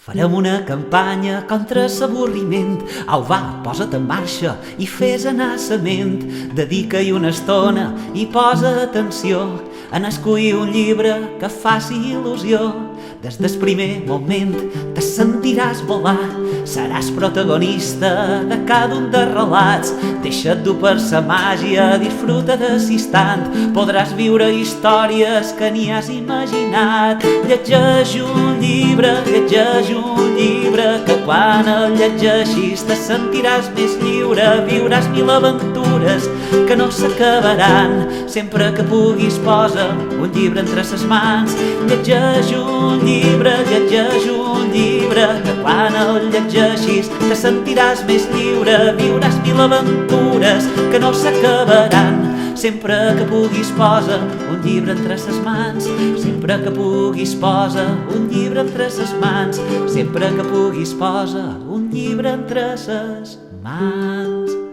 Farem una campanya contra l'avorriment. Au, va, posa't en marxa i fes anar sa ment. Dedica-hi una estona i posa atenció en escollir un llibre que faci il·lusió. Des del primer moment te sentiràs volar, seràs protagonista de cada un dels relats. Deixa't dur per sa màgia, disfruta de l'instant, podràs viure històries que ni has imaginat. Llegeix un llibre, que quan el llegeixis te sentiràs més lliure, viuràs mil aventures que no s'acabaran. Sempre que puguis posa un llibre entre ses mans. Llegeix un llibre, que quan el llegeixis te sentiràs més lliure, viuràs mil aventures que no s'acabaran. Sempre que puguis posa un llibre entre ses mans. Sempre que puguis posa un llibre entre ses mans. Sempre que puguis posa un llibre entre ses mans.